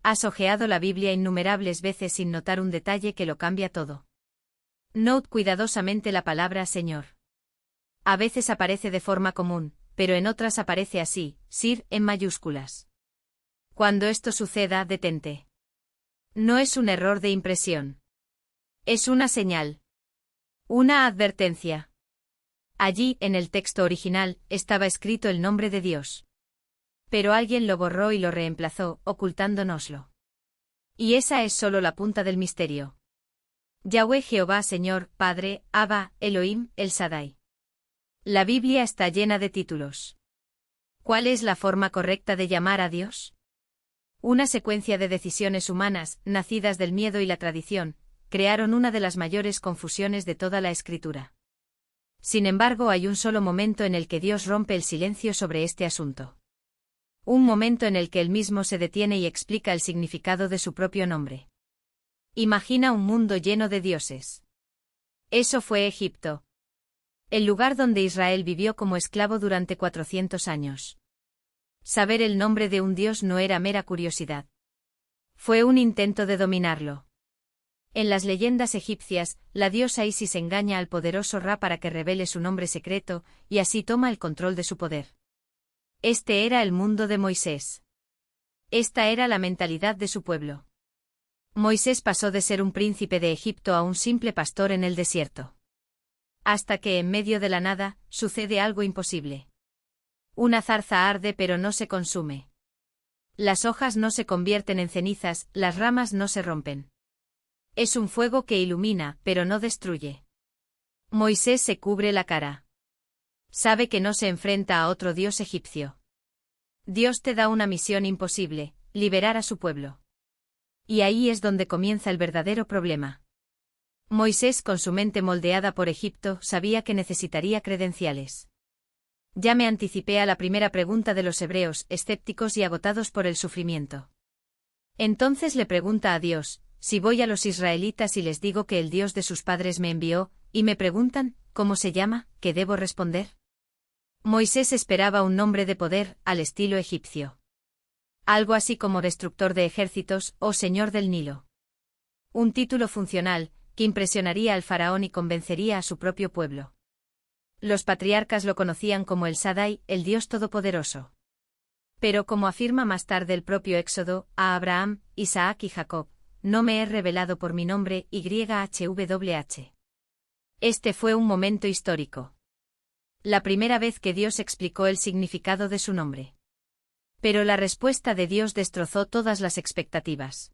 Has hojeado la Biblia innumerables veces sin notar un detalle que lo cambia todo. Note cuidadosamente la palabra Señor. A veces aparece de forma común, pero en otras aparece así, Sir, en mayúsculas. Cuando esto suceda, detente. No es un error de impresión. Es una señal. Una advertencia. Allí, en el texto original, estaba escrito el nombre de Dios. Pero alguien lo borró y lo reemplazó, ocultándonoslo. Y esa es solo la punta del misterio. Yahweh Jehová Señor, Padre, Abba, Elohim, El Shaddai. La Biblia está llena de títulos. ¿Cuál es la forma correcta de llamar a Dios? Una secuencia de decisiones humanas, nacidas del miedo y la tradición, crearon una de las mayores confusiones de toda la Escritura. Sin embargo, hay un solo momento en el que Dios rompe el silencio sobre este asunto. Un momento en el que él mismo se detiene y explica el significado de su propio nombre. Imagina un mundo lleno de dioses. Eso fue Egipto. El lugar donde Israel vivió como esclavo durante 400 años. Saber el nombre de un dios no era mera curiosidad. Fue un intento de dominarlo. En las leyendas egipcias, la diosa Isis engaña al poderoso Ra para que revele su nombre secreto, y así toma el control de su poder. Este era el mundo de Moisés. Esta era la mentalidad de su pueblo. Moisés pasó de ser un príncipe de Egipto a un simple pastor en el desierto. Hasta que en medio de la nada, sucede algo imposible. Una zarza arde pero no se consume. Las hojas no se convierten en cenizas, las ramas no se rompen. Es un fuego que ilumina, pero no destruye. Moisés se cubre la cara. Sabe que no se enfrenta a otro dios egipcio. Dios te da una misión imposible, liberar a su pueblo. Y ahí es donde comienza el verdadero problema. Moisés, con su mente moldeada por Egipto, sabía que necesitaría credenciales. Ya me anticipé a la primera pregunta de los hebreos, escépticos y agotados por el sufrimiento. Entonces le pregunta a Dios, si voy a los israelitas y les digo que el Dios de sus padres me envió, y me preguntan, ¿cómo se llama?, ¿qué debo responder? Moisés esperaba un nombre de poder, al estilo egipcio. Algo así como destructor de ejércitos, o señor del Nilo. Un título funcional, que impresionaría al faraón y convencería a su propio pueblo. Los patriarcas lo conocían como el Shaddai, el Dios Todopoderoso. Pero como afirma más tarde el propio Éxodo, a Abraham, Isaac y Jacob, no me he revelado por mi nombre, YHWH. Este fue un momento histórico. La primera vez que Dios explicó el significado de su nombre. Pero la respuesta de Dios destrozó todas las expectativas.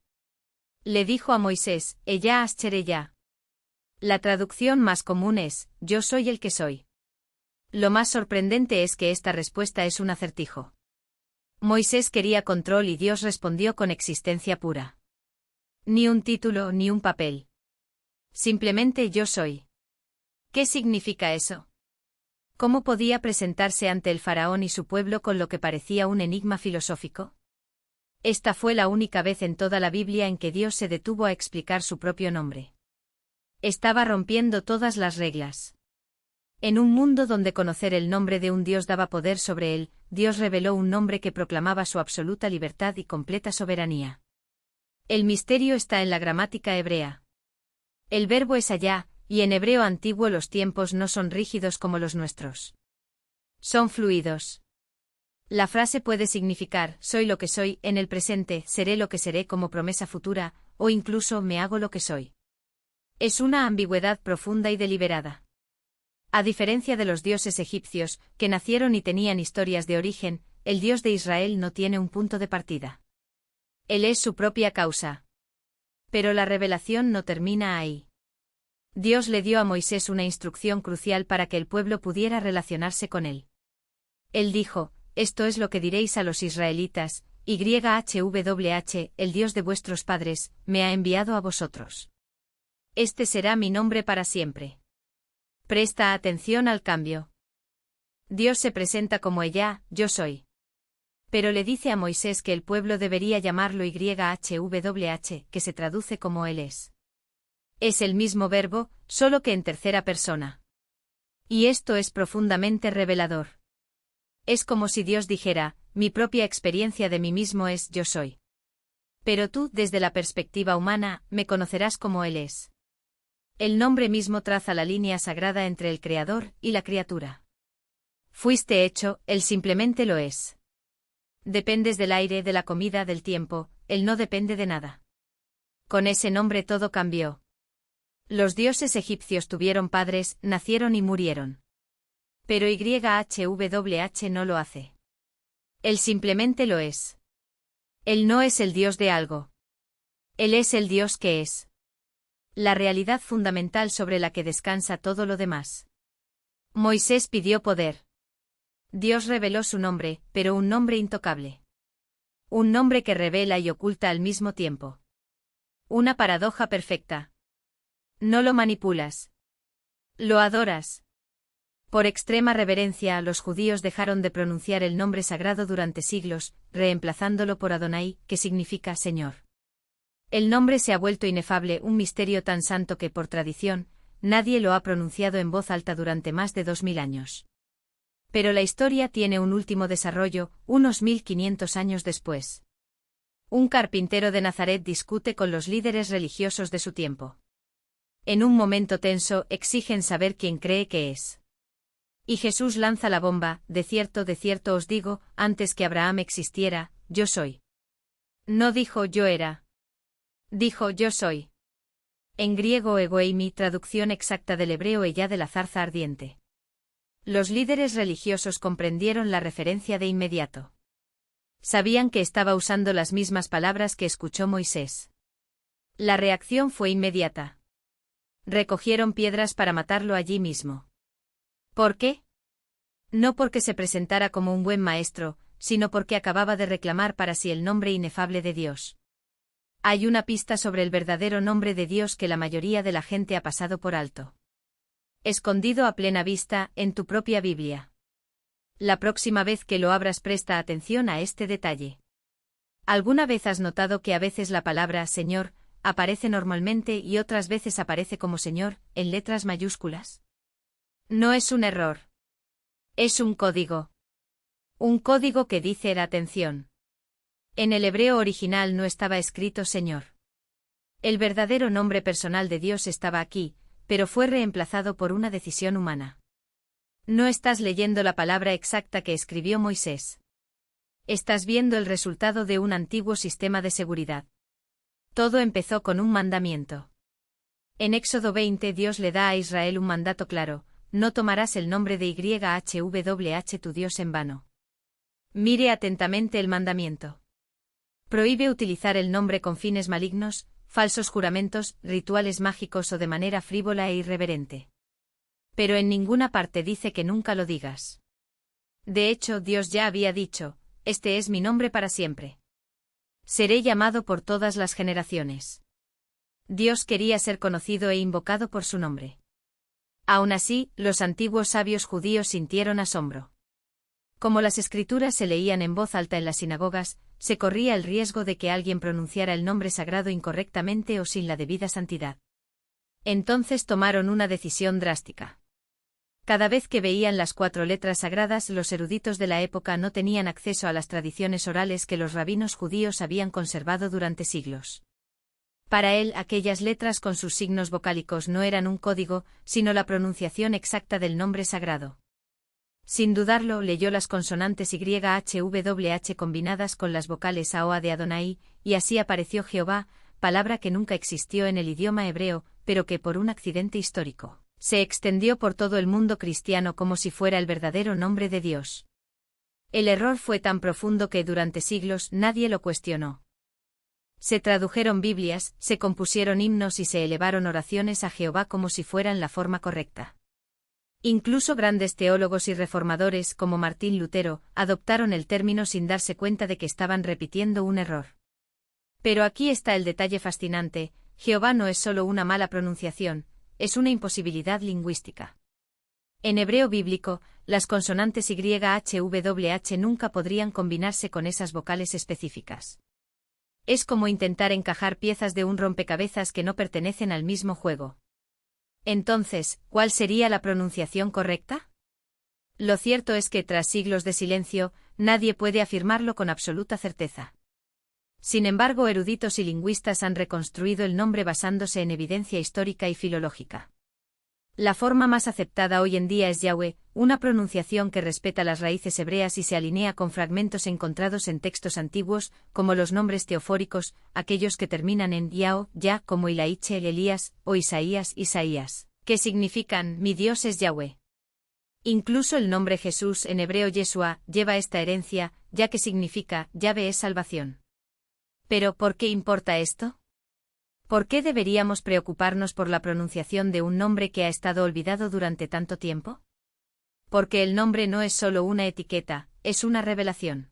Le dijo a Moisés, Ella Aschereyá. La traducción más común es, yo soy el que soy. Lo más sorprendente es que esta respuesta es un acertijo. Moisés quería control y Dios respondió con existencia pura. Ni un título ni un papel. Simplemente yo soy. ¿Qué significa eso? ¿Cómo podía presentarse ante el faraón y su pueblo con lo que parecía un enigma filosófico? Esta fue la única vez en toda la Biblia en que Dios se detuvo a explicar su propio nombre. Estaba rompiendo todas las reglas. En un mundo donde conocer el nombre de un Dios daba poder sobre él, Dios reveló un nombre que proclamaba su absoluta libertad y completa soberanía. El misterio está en la gramática hebrea. El verbo es allá, y en hebreo antiguo los tiempos no son rígidos como los nuestros. Son fluidos. La frase puede significar, soy lo que soy, en el presente, seré lo que seré como promesa futura, o incluso me hago lo que soy. Es una ambigüedad profunda y deliberada. A diferencia de los dioses egipcios, que nacieron y tenían historias de origen, el Dios de Israel no tiene un punto de partida. Él es su propia causa. Pero la revelación no termina ahí. Dios le dio a Moisés una instrucción crucial para que el pueblo pudiera relacionarse con él. Él dijo, esto es lo que diréis a los israelitas, YHWH, el Dios de vuestros padres, me ha enviado a vosotros. Este será mi nombre para siempre. Presta atención al cambio. Dios se presenta como ella, yo soy. Pero le dice a Moisés que el pueblo debería llamarlo YHWH, que se traduce como Él es. Es el mismo verbo, solo que en tercera persona. Y esto es profundamente revelador. Es como si Dios dijera, mi propia experiencia de mí mismo es yo soy. Pero tú, desde la perspectiva humana, me conocerás como Él es. El nombre mismo traza la línea sagrada entre el Creador y la criatura. Fuiste hecho, Él simplemente lo es. Dependes del aire, de la comida, del tiempo, Él no depende de nada. Con ese nombre todo cambió. Los dioses egipcios tuvieron padres, nacieron y murieron. Pero YHWH no lo hace. Él simplemente lo es. Él no es el Dios de algo. Él es el Dios que es. La realidad fundamental sobre la que descansa todo lo demás. Moisés pidió poder. Dios reveló su nombre, pero un nombre intocable. Un nombre que revela y oculta al mismo tiempo. Una paradoja perfecta. No lo manipulas. Lo adoras. Por extrema reverencia, los judíos dejaron de pronunciar el nombre sagrado durante siglos, reemplazándolo por Adonai, que significa Señor. El nombre se ha vuelto inefable, un misterio tan santo que, por tradición, nadie lo ha pronunciado en voz alta durante más de 2000 años. Pero la historia tiene un último desarrollo, unos 1500 años después. Un carpintero de Nazaret discute con los líderes religiosos de su tiempo. En un momento tenso, exigen saber quién cree que es. Y Jesús lanza la bomba: de cierto os digo, antes que Abraham existiera, yo soy. No dijo yo era. Dijo yo soy. En griego egoeimi, traducción exacta del hebreo ella de la zarza ardiente. Los líderes religiosos comprendieron la referencia de inmediato. Sabían que estaba usando las mismas palabras que escuchó Moisés. La reacción fue inmediata. Recogieron piedras para matarlo allí mismo. ¿Por qué? No porque se presentara como un buen maestro, sino porque acababa de reclamar para sí el nombre inefable de Dios. Hay una pista sobre el verdadero nombre de Dios que la mayoría de la gente ha pasado por alto. Escondido a plena vista, en tu propia Biblia. La próxima vez que lo abras, presta atención a este detalle. ¿Alguna vez has notado que a veces la palabra Señor aparece normalmente y otras veces aparece como Señor, en letras mayúsculas? No es un error. Es un código. Un código que dice atención. En el hebreo original no estaba escrito Señor. El verdadero nombre personal de Dios estaba aquí, pero fue reemplazado por una decisión humana. No estás leyendo la palabra exacta que escribió Moisés. Estás viendo el resultado de un antiguo sistema de seguridad. Todo empezó con un mandamiento. En Éxodo 20 Dios le da a Israel un mandato claro: no tomarás el nombre de YHWH tu Dios en vano. Mire atentamente el mandamiento. Prohíbe utilizar el nombre con fines malignos, falsos juramentos, rituales mágicos o de manera frívola e irreverente. Pero en ninguna parte dice que nunca lo digas. De hecho, Dios ya había dicho: este es mi nombre para siempre. Seré llamado por todas las generaciones. Dios quería ser conocido e invocado por su nombre. Aún así, los antiguos sabios judíos sintieron asombro. Como las escrituras se leían en voz alta en las sinagogas, se corría el riesgo de que alguien pronunciara el nombre sagrado incorrectamente o sin la debida santidad. Entonces tomaron una decisión drástica. Cada vez que veían las 4 letras sagradas, los eruditos de la época no tenían acceso a las tradiciones orales que los rabinos judíos habían conservado durante siglos. Para él, aquellas letras con sus signos vocálicos no eran un código, sino la pronunciación exacta del nombre sagrado. Sin dudarlo, leyó las consonantes YHWH combinadas con las vocales AOA de Adonai, y así apareció Jehová, palabra que nunca existió en el idioma hebreo, pero que por un accidente histórico se extendió por todo el mundo cristiano como si fuera el verdadero nombre de Dios. El error fue tan profundo que durante siglos nadie lo cuestionó. Se tradujeron Biblias, se compusieron himnos y se elevaron oraciones a Jehová como si fueran la forma correcta. Incluso grandes teólogos y reformadores como Martín Lutero adoptaron el término sin darse cuenta de que estaban repitiendo un error. Pero aquí está el detalle fascinante: Jehová no es solo una mala pronunciación, es una imposibilidad lingüística. En hebreo bíblico, las consonantes YHWH nunca podrían combinarse con esas vocales específicas. Es como intentar encajar piezas de un rompecabezas que no pertenecen al mismo juego. Entonces, ¿cuál sería la pronunciación correcta? Lo cierto es que tras siglos de silencio, nadie puede afirmarlo con absoluta certeza. Sin embargo, eruditos y lingüistas han reconstruido el nombre basándose en evidencia histórica y filológica. La forma más aceptada hoy en día es Yahweh, una pronunciación que respeta las raíces hebreas y se alinea con fragmentos encontrados en textos antiguos, como los nombres teofóricos, aquellos que terminan en Yao, Ya, como Ilaichel, Elías, o Isaías, Isaías, que significan «Mi Dios es Yahweh». Incluso el nombre Jesús en hebreo Yeshua lleva esta herencia, ya que significa «Yahvé es salvación». Pero, ¿por qué importa esto? ¿Por qué deberíamos preocuparnos por la pronunciación de un nombre que ha estado olvidado durante tanto tiempo? Porque el nombre no es solo una etiqueta, es una revelación.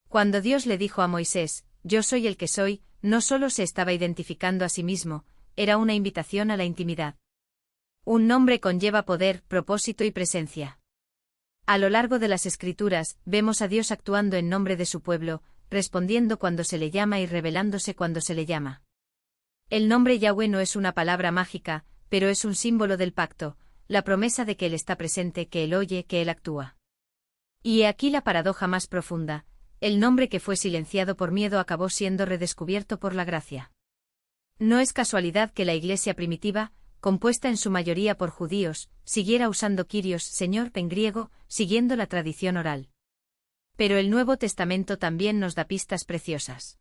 Cuando Dios le dijo a Moisés, «Yo soy el que soy», no solo se estaba identificando a sí mismo, era una invitación a la intimidad. Un nombre conlleva poder, propósito y presencia. A lo largo de las Escrituras, vemos a Dios actuando en nombre de su pueblo, respondiendo cuando se le llama y revelándose cuando se le llama. El nombre Yahweh no es una palabra mágica, pero es un símbolo del pacto, la promesa de que Él está presente, que Él oye, que Él actúa. Y he aquí la paradoja más profunda, el nombre que fue silenciado por miedo acabó siendo redescubierto por la gracia. No es casualidad que la Iglesia primitiva, compuesta en su mayoría por judíos, siguiera usando Kyrios, Señor, en griego, siguiendo la tradición oral. Pero el Nuevo Testamento también nos da pistas preciosas.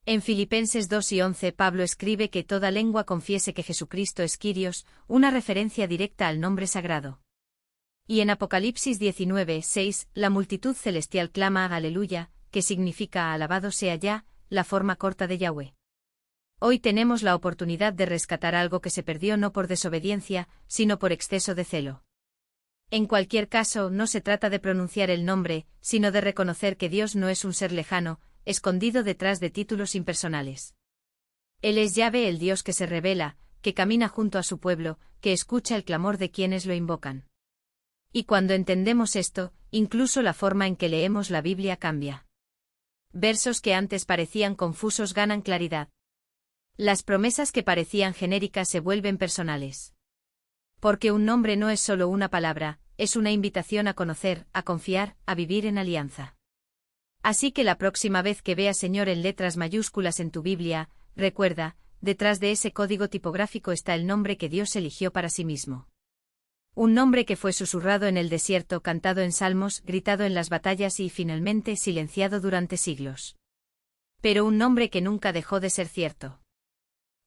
En Filipenses 2:11 Pablo escribe que toda lengua confiese que Jesucristo es Kyrios, una referencia directa al nombre sagrado. Y en Apocalipsis 19:6 la multitud celestial clama Aleluya, que significa alabado sea Yah, la forma corta de Yahweh. Hoy tenemos la oportunidad de rescatar algo que se perdió no por desobediencia, sino por exceso de celo. En cualquier caso, no se trata de pronunciar el nombre, sino de reconocer que Dios no es un ser lejano, escondido detrás de títulos impersonales. Él es Yahvé, el Dios que se revela, que camina junto a su pueblo, que escucha el clamor de quienes lo invocan. Y cuando entendemos esto, incluso la forma en que leemos la Biblia cambia. Versos que antes parecían confusos ganan claridad. Las promesas que parecían genéricas se vuelven personales. Porque un nombre no es solo una palabra, es una invitación a conocer, a confiar, a vivir en alianza. Así que la próxima vez que veas Señor en letras mayúsculas en tu Biblia, recuerda, detrás de ese código tipográfico está el nombre que Dios eligió para sí mismo. Un nombre que fue susurrado en el desierto, cantado en salmos, gritado en las batallas y finalmente silenciado durante siglos. Pero un nombre que nunca dejó de ser cierto.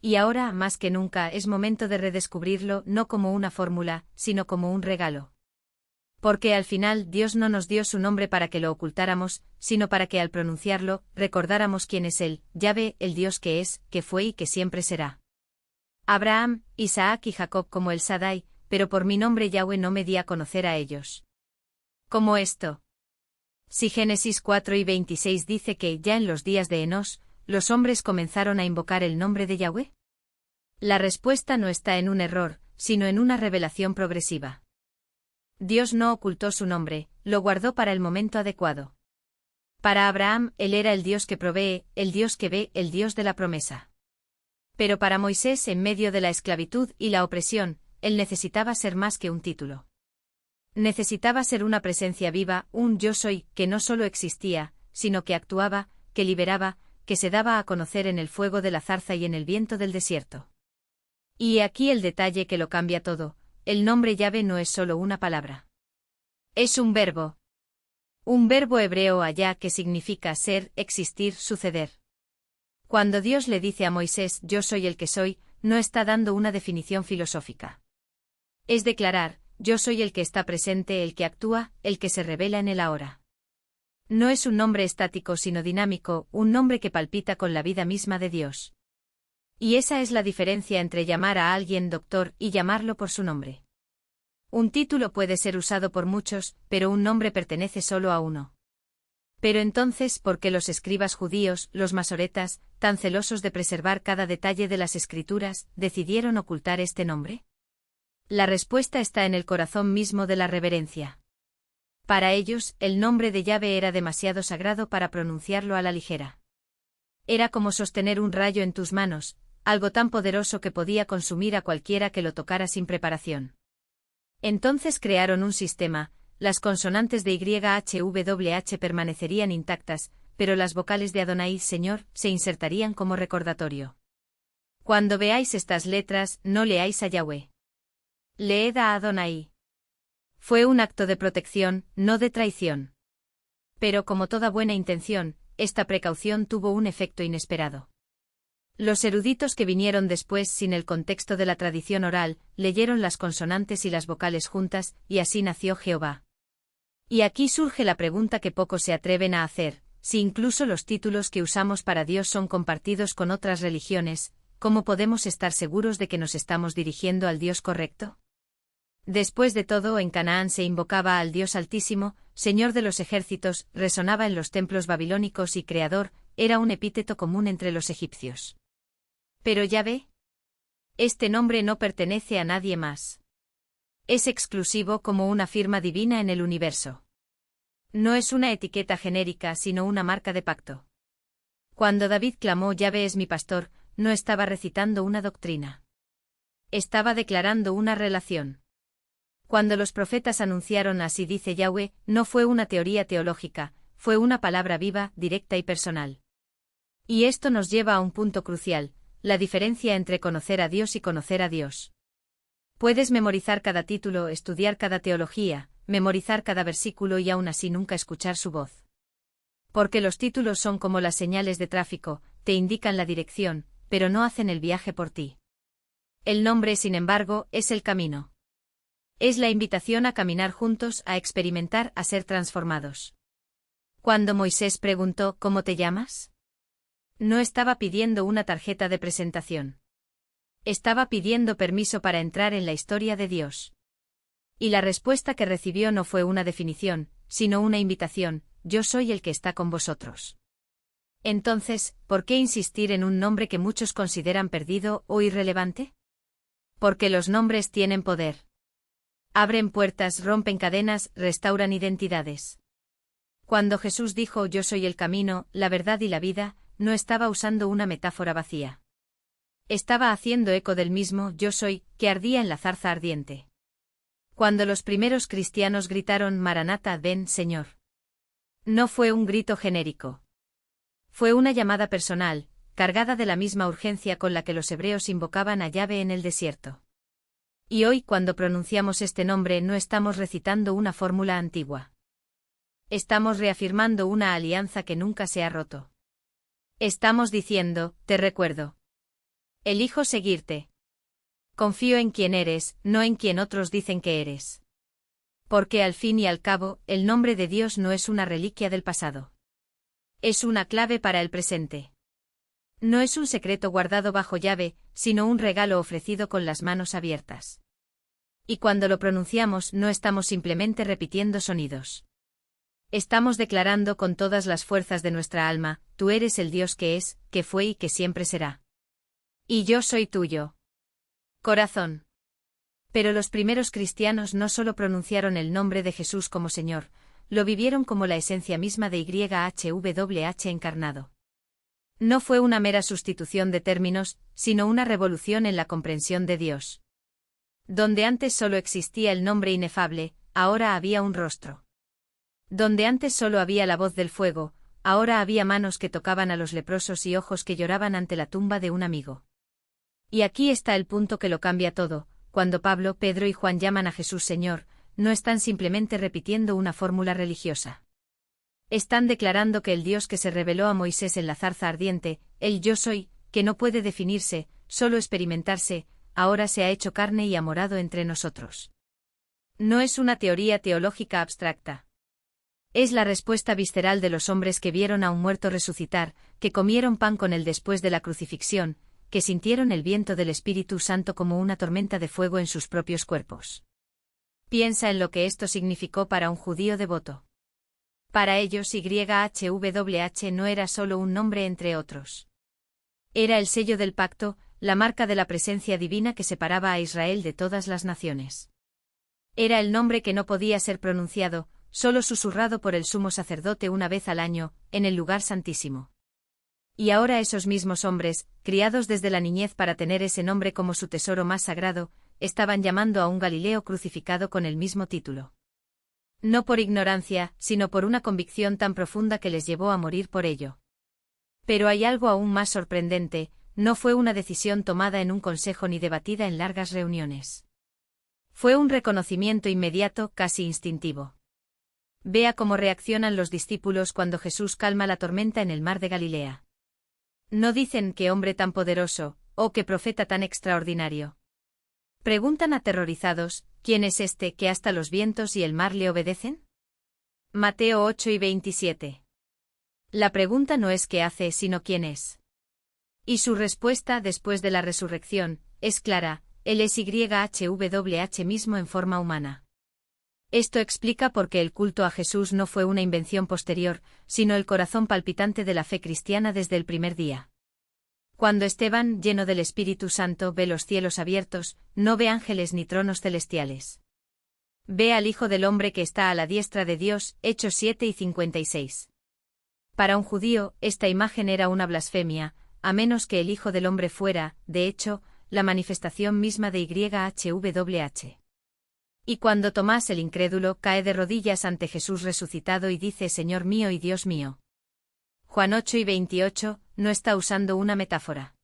Y ahora, más que nunca, es momento de redescubrirlo no como una fórmula, sino como un regalo. Porque al final Dios no nos dio su nombre para que lo ocultáramos, sino para que al pronunciarlo, recordáramos quién es Él, Yahvé, el Dios que es, que fue y que siempre será. Abraham, Isaac y Jacob como el Sadai, pero por mi nombre Yahweh no me di a conocer a ellos. ¿Cómo esto? Si Génesis 4:26 dice que ya en los días de Enós, los hombres comenzaron a invocar el nombre de Yahweh. La respuesta no está en un error, sino en una revelación progresiva. Dios no ocultó su nombre, lo guardó para el momento adecuado. Para Abraham, Él era el Dios que provee, el Dios que ve, el Dios de la promesa. Pero para Moisés, en medio de la esclavitud y la opresión, Él necesitaba ser más que un título. Necesitaba ser una presencia viva, un yo soy, que no solo existía, sino que actuaba, que liberaba, que se daba a conocer en el fuego de la zarza y en el viento del desierto. Y he aquí el detalle que lo cambia todo, el nombre Yahvé no es solo una palabra. Es un verbo. Un verbo hebreo ayá que significa ser, existir, suceder. Cuando Dios le dice a Moisés, yo soy el que soy, no está dando una definición filosófica. Es declarar, yo soy el que está presente, el que actúa, el que se revela en el ahora. No es un nombre estático sino dinámico, un nombre que palpita con la vida misma de Dios. Y esa es la diferencia entre llamar a alguien doctor y llamarlo por su nombre. Un título puede ser usado por muchos, pero un nombre pertenece solo a uno. Pero entonces, ¿por qué los escribas judíos, los masoretas, tan celosos de preservar cada detalle de las Escrituras, decidieron ocultar este nombre? La respuesta está en el corazón mismo de la reverencia. Para ellos, el nombre de Yahvé era demasiado sagrado para pronunciarlo a la ligera. Era como sostener un rayo en tus manos, algo tan poderoso que podía consumir a cualquiera que lo tocara sin preparación. Entonces crearon un sistema, las consonantes de YHWH permanecerían intactas, pero las vocales de Adonai, Señor, se insertarían como recordatorio. Cuando veáis estas letras, no leáis a Yahweh. Leed a Adonai. Fue un acto de protección, no de traición. Pero como toda buena intención, esta precaución tuvo un efecto inesperado. Los eruditos que vinieron después sin el contexto de la tradición oral, leyeron las consonantes y las vocales juntas, y así nació Jehová. Y aquí surge la pregunta que pocos se atreven a hacer: si incluso los títulos que usamos para Dios son compartidos con otras religiones, ¿cómo podemos estar seguros de que nos estamos dirigiendo al Dios correcto? Después de todo, en Canaán se invocaba al Dios Altísimo, Señor de los ejércitos, resonaba en los templos babilónicos y Creador, era un epíteto común entre los egipcios. Pero Yahvé, este nombre no pertenece a nadie más. Es exclusivo como una firma divina en el universo. No es una etiqueta genérica, sino una marca de pacto. Cuando David clamó Yahvé es mi pastor, no estaba recitando una doctrina. Estaba declarando una relación. Cuando los profetas anunciaron así dice Yahweh, no fue una teoría teológica, fue una palabra viva, directa y personal. Y esto nos lleva a un punto crucial: la diferencia entre conocer a Dios y conocer a Dios. Puedes memorizar cada título, estudiar cada teología, memorizar cada versículo y aún así nunca escuchar su voz. Porque los títulos son como las señales de tráfico, te indican la dirección, pero no hacen el viaje por ti. El nombre, sin embargo, es el camino. Es la invitación a caminar juntos, a experimentar, a ser transformados. Cuando Moisés preguntó ¿cómo te llamas?, no estaba pidiendo una tarjeta de presentación. Estaba pidiendo permiso para entrar en la historia de Dios. Y la respuesta que recibió no fue una definición, sino una invitación: yo soy el que está con vosotros. Entonces, ¿por qué insistir en un nombre que muchos consideran perdido o irrelevante? Porque los nombres tienen poder. Abren puertas, rompen cadenas, restauran identidades. Cuando Jesús dijo yo soy el camino, la verdad y la vida, no estaba usando una metáfora vacía. Estaba haciendo eco del mismo yo soy, que ardía en la zarza ardiente. Cuando los primeros cristianos gritaron Maranata, ven, Señor. No fue un grito genérico. Fue una llamada personal, cargada de la misma urgencia con la que los hebreos invocaban a Yahvé en el desierto. Y hoy, cuando pronunciamos este nombre, no estamos recitando una fórmula antigua. Estamos reafirmando una alianza que nunca se ha roto. Estamos diciendo, te recuerdo. Elijo seguirte. Confío en quien eres, no en quien otros dicen que eres. Porque al fin y al cabo, el nombre de Dios no es una reliquia del pasado. Es una clave para el presente. No es un secreto guardado bajo llave, sino un regalo ofrecido con las manos abiertas. Y cuando lo pronunciamos no estamos simplemente repitiendo sonidos. Estamos declarando con todas las fuerzas de nuestra alma, tú eres el Dios que es, que fue y que siempre será. Y yo soy tuyo. Corazón. Pero los primeros cristianos no solo pronunciaron el nombre de Jesús como Señor, lo vivieron como la esencia misma de YHWH encarnado. No fue una mera sustitución de términos, sino una revolución en la comprensión de Dios. Donde antes solo existía el nombre inefable, ahora había un rostro. Donde antes solo había la voz del fuego, ahora había manos que tocaban a los leprosos y ojos que lloraban ante la tumba de un amigo. Y aquí está el punto que lo cambia todo: cuando Pablo, Pedro y Juan llaman a Jesús Señor, no están simplemente repitiendo una fórmula religiosa. Están declarando que el Dios que se reveló a Moisés en la zarza ardiente, el yo soy, que no puede definirse, solo experimentarse, ahora se ha hecho carne y ha morado entre nosotros. No es una teoría teológica abstracta. Es la respuesta visceral de los hombres que vieron a un muerto resucitar, que comieron pan con él después de la crucifixión, que sintieron el viento del Espíritu Santo como una tormenta de fuego en sus propios cuerpos. Piensa en lo que esto significó para un judío devoto. Para ellos YHWH no era solo un nombre entre otros. Era el sello del pacto, la marca de la presencia divina que separaba a Israel de todas las naciones. Era el nombre que no podía ser pronunciado, solo susurrado por el sumo sacerdote una vez al año, en el lugar santísimo. Y ahora esos mismos hombres, criados desde la niñez para tener ese nombre como su tesoro más sagrado, estaban llamando a un Galileo crucificado con el mismo título. No por ignorancia, sino por una convicción tan profunda que les llevó a morir por ello. Pero hay algo aún más sorprendente, no fue una decisión tomada en un consejo ni debatida en largas reuniones. Fue un reconocimiento inmediato, casi instintivo. Vea cómo reaccionan los discípulos cuando Jesús calma la tormenta en el mar de Galilea. No dicen qué hombre tan poderoso, o qué profeta tan extraordinario. Preguntan aterrorizados, ¿quién es este que hasta los vientos y el mar le obedecen? Mateo 8:27. La pregunta no es qué hace, sino quién es. Y su respuesta después de la resurrección es clara: Él es YHWH mismo en forma humana. Esto explica por qué el culto a Jesús no fue una invención posterior, sino el corazón palpitante de la fe cristiana desde el primer día. Cuando Esteban, lleno del Espíritu Santo, ve los cielos abiertos, no ve ángeles ni tronos celestiales. Ve al Hijo del Hombre que está a la diestra de Dios, Hechos 7:56. Para un judío, esta imagen era una blasfemia, a menos que el Hijo del Hombre fuera, de hecho, la manifestación misma de YHWH. Y cuando Tomás el incrédulo cae de rodillas ante Jesús resucitado y dice Señor mío y Dios mío. Juan 8:28, no está usando una metáfora.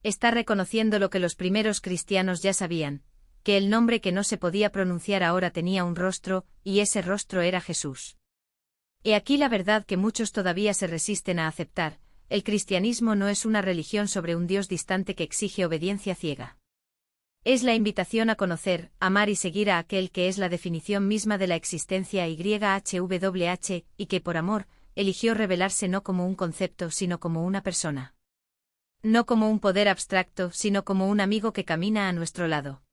Está reconociendo lo que los primeros cristianos ya sabían, que el nombre que no se podía pronunciar ahora tenía un rostro, y ese rostro era Jesús. He aquí la verdad que muchos todavía se resisten a aceptar: el cristianismo no es una religión sobre un Dios distante que exige obediencia ciega. Es la invitación a conocer, amar y seguir a aquel que es la definición misma de la existencia YHWH, y que por amor, eligió revelarse no como un concepto sino como una persona. No como un poder abstracto sino como un amigo que camina a nuestro lado.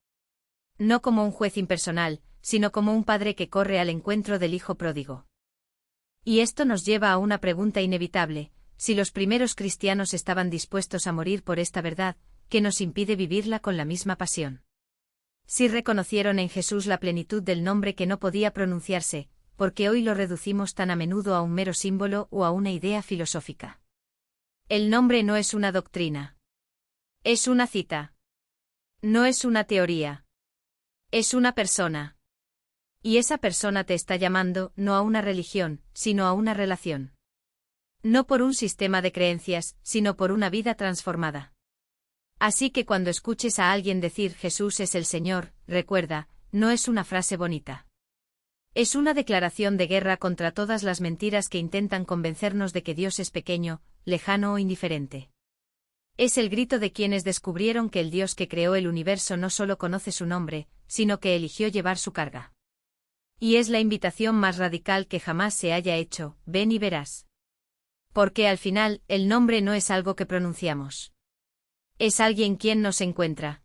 No como un juez impersonal, sino como un padre que corre al encuentro del hijo pródigo. Y esto nos lleva a una pregunta inevitable: si los primeros cristianos estaban dispuestos a morir por esta verdad, ¿qué nos impide vivirla con la misma pasión? Si reconocieron en Jesús la plenitud del nombre que no podía pronunciarse, ¿por qué hoy lo reducimos tan a menudo a un mero símbolo o a una idea filosófica? El nombre no es una doctrina. Es una cita. No es una teoría. Es una persona. Y esa persona te está llamando, no a una religión, sino a una relación. No por un sistema de creencias, sino por una vida transformada. Así que cuando escuches a alguien decir Jesús es el Señor, recuerda, no es una frase bonita. Es una declaración de guerra contra todas las mentiras que intentan convencernos de que Dios es pequeño, lejano o indiferente. Es el grito de quienes descubrieron que el Dios que creó el universo no solo conoce su nombre, sino que eligió llevar su carga. Y es la invitación más radical que jamás se haya hecho: ven y verás. Porque al final, el nombre no es algo que pronunciamos. Es alguien quien nos encuentra.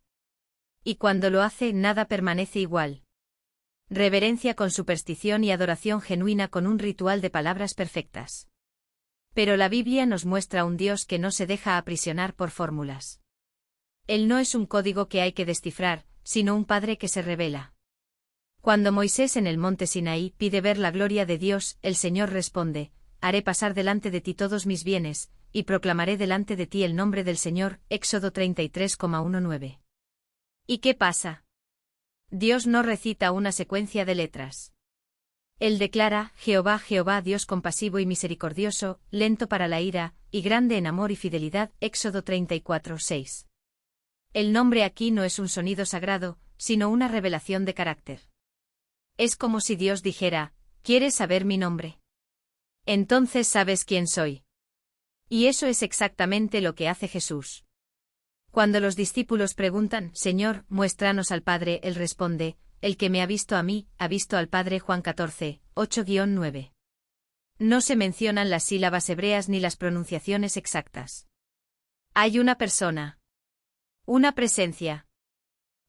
Y cuando lo hace, nada permanece igual. Reverencia con superstición y adoración genuina con un ritual de palabras perfectas. Pero la Biblia nos muestra un Dios que no se deja aprisionar por fórmulas. Él no es un código que hay que descifrar, sino un Padre que se revela. Cuando Moisés en el monte Sinaí pide ver la gloria de Dios, el Señor responde: haré pasar delante de ti todos mis bienes, y proclamaré delante de ti el nombre del Señor, Éxodo 33,19. ¿Y qué pasa? Dios no recita una secuencia de letras. Él declara: Jehová, Jehová, Dios compasivo y misericordioso, lento para la ira, y grande en amor y fidelidad, Éxodo 34:6. El nombre aquí no es un sonido sagrado, sino una revelación de carácter. Es como si Dios dijera: ¿quieres saber mi nombre? Entonces sabes quién soy. Y eso es exactamente lo que hace Jesús. Cuando los discípulos preguntan: Señor, muéstranos al Padre, Él responde: el que me ha visto a mí, ha visto al Padre. Juan 14:8-9. No se mencionan las sílabas hebreas ni las pronunciaciones exactas. Hay una persona. Una presencia.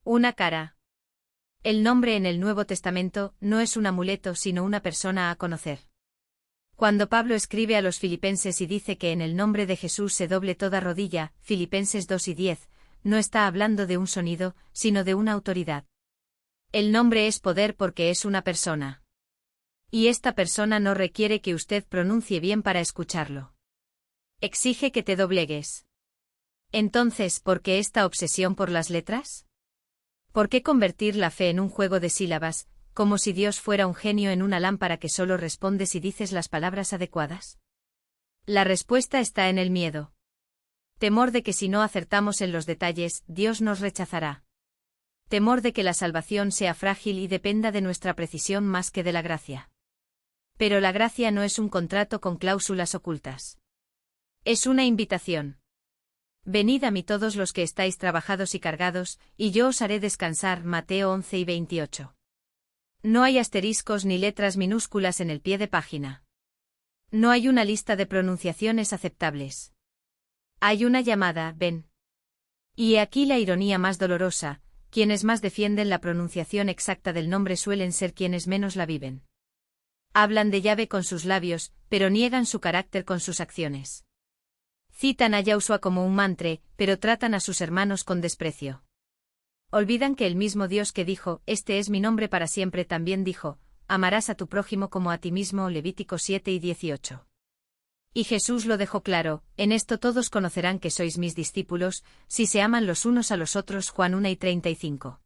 Una cara. El nombre en el Nuevo Testamento no es un amuleto sino una persona a conocer. Cuando Pablo escribe a los filipenses y dice que en el nombre de Jesús se doble toda rodilla, Filipenses 2:10, no está hablando de un sonido, sino de una autoridad. El nombre es poder porque es una persona. Y esta persona no requiere que usted pronuncie bien para escucharlo. Exige que te doblegues. Entonces, ¿por qué esta obsesión por las letras? ¿Por qué convertir la fe en un juego de sílabas, como si Dios fuera un genio en una lámpara que solo responde si dices las palabras adecuadas? La respuesta está en el miedo. Temor de que si no acertamos en los detalles, Dios nos rechazará. Temor de que la salvación sea frágil y dependa de nuestra precisión más que de la gracia. Pero la gracia no es un contrato con cláusulas ocultas. Es una invitación. Venid a mí todos los que estáis trabajados y cargados, y yo os haré descansar. Mateo 11 y 28. No hay asteriscos ni letras minúsculas en el pie de página. No hay una lista de pronunciaciones aceptables. Hay una llamada, ven. Y he aquí la ironía más dolorosa: quienes más defienden la pronunciación exacta del nombre suelen ser quienes menos la viven. Hablan de Yahvé con sus labios, pero niegan su carácter con sus acciones. Citan a Yahushua como un mantre, pero tratan a sus hermanos con desprecio. Olvidan que el mismo Dios que dijo, «Este es mi nombre para siempre», también dijo, «Amarás a tu prójimo como a ti mismo», Levítico 7 y 18. Y Jesús lo dejó claro: «En esto todos conocerán que sois mis discípulos, si se aman los unos a los otros». Juan 1 y 35.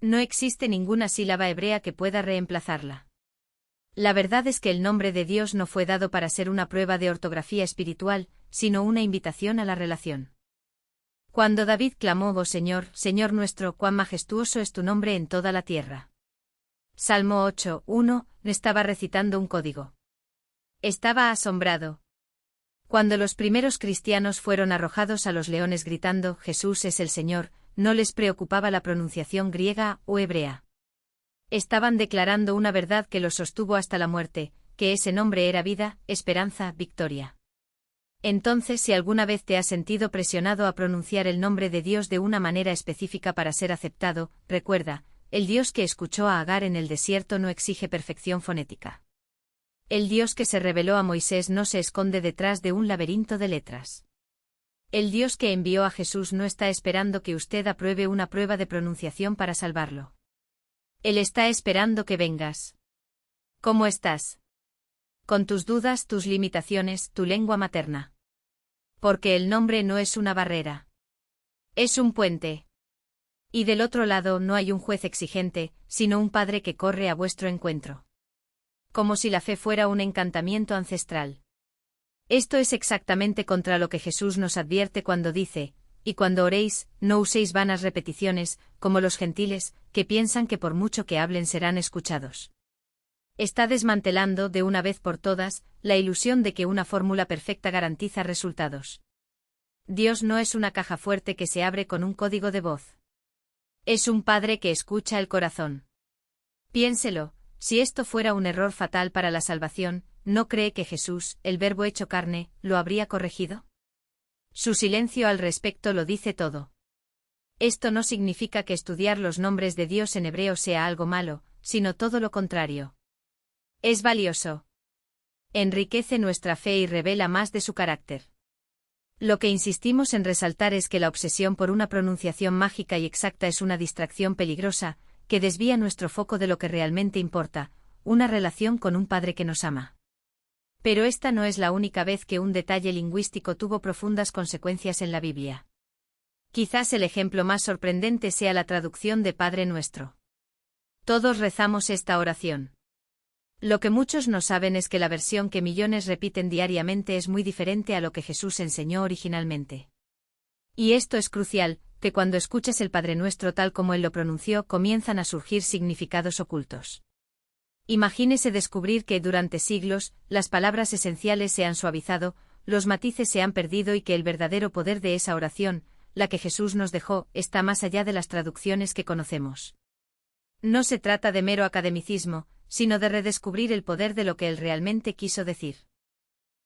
No existe ninguna sílaba hebrea que pueda reemplazarla. La verdad es que el nombre de Dios no fue dado para ser una prueba de ortografía espiritual, sino una invitación a la relación. Cuando David clamó: «Oh Señor, Señor nuestro, cuán majestuoso es tu nombre en toda la tierra». Salmo 8, 1, estaba recitando un código. Estaba asombrado. Cuando los primeros cristianos fueron arrojados a los leones gritando, «Jesús es el Señor», no les preocupaba la pronunciación griega o hebrea. Estaban declarando una verdad que los sostuvo hasta la muerte, que ese nombre era vida, esperanza, victoria. Entonces, si alguna vez te has sentido presionado a pronunciar el nombre de Dios de una manera específica para ser aceptado, recuerda, el Dios que escuchó a Agar en el desierto no exige perfección fonética. El Dios que se reveló a Moisés no se esconde detrás de un laberinto de letras. El Dios que envió a Jesús no está esperando que usted apruebe una prueba de pronunciación para salvarlo. Él está esperando que vengas. ¿Cómo estás? Con tus dudas, tus limitaciones, tu lengua materna. Porque el nombre no es una barrera. Es un puente. Y del otro lado no hay un juez exigente, sino un padre que corre a vuestro encuentro. Como si la fe fuera un encantamiento ancestral. Esto es exactamente contra lo que Jesús nos advierte cuando dice: «Y cuando oréis, no uséis vanas repeticiones, como los gentiles, que piensan que por mucho que hablen serán escuchados». Está desmantelando, de una vez por todas, la ilusión de que una fórmula perfecta garantiza resultados. Dios no es una caja fuerte que se abre con un código de voz. Es un Padre que escucha el corazón. Piénselo, si esto fuera un error fatal para la salvación, ¿no cree que Jesús, el Verbo hecho carne, lo habría corregido? Su silencio al respecto lo dice todo. Esto no significa que estudiar los nombres de Dios en hebreo sea algo malo, sino todo lo contrario. Es valioso. Enriquece nuestra fe y revela más de su carácter. Lo que insistimos en resaltar es que la obsesión por una pronunciación mágica y exacta es una distracción peligrosa, que desvía nuestro foco de lo que realmente importa, una relación con un Padre que nos ama. Pero esta no es la única vez que un detalle lingüístico tuvo profundas consecuencias en la Biblia. Quizás el ejemplo más sorprendente sea la traducción de Padre Nuestro. Todos rezamos esta oración. Lo que muchos no saben es que la versión que millones repiten diariamente es muy diferente a lo que Jesús enseñó originalmente. Y esto es crucial, que cuando escuchas el Padre Nuestro tal como Él lo pronunció comienzan a surgir significados ocultos. Imagínese descubrir que durante siglos, las palabras esenciales se han suavizado, los matices se han perdido y que el verdadero poder de esa oración, la que Jesús nos dejó, está más allá de las traducciones que conocemos. No se trata de mero academicismo, sino de redescubrir el poder de lo que Él realmente quiso decir.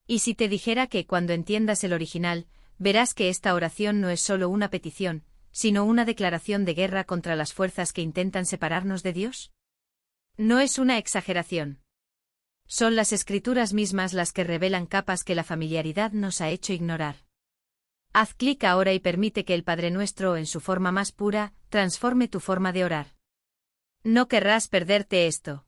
Y si te dijera que cuando entiendas el original, verás que esta oración no es solo una petición, sino una declaración de guerra contra las fuerzas que intentan separarnos de Dios. No es una exageración. Son las Escrituras mismas las que revelan capas que la familiaridad nos ha hecho ignorar. Haz clic ahora y permite que el Padre Nuestro, en su forma más pura, transforme tu forma de orar. No querrás perderte esto.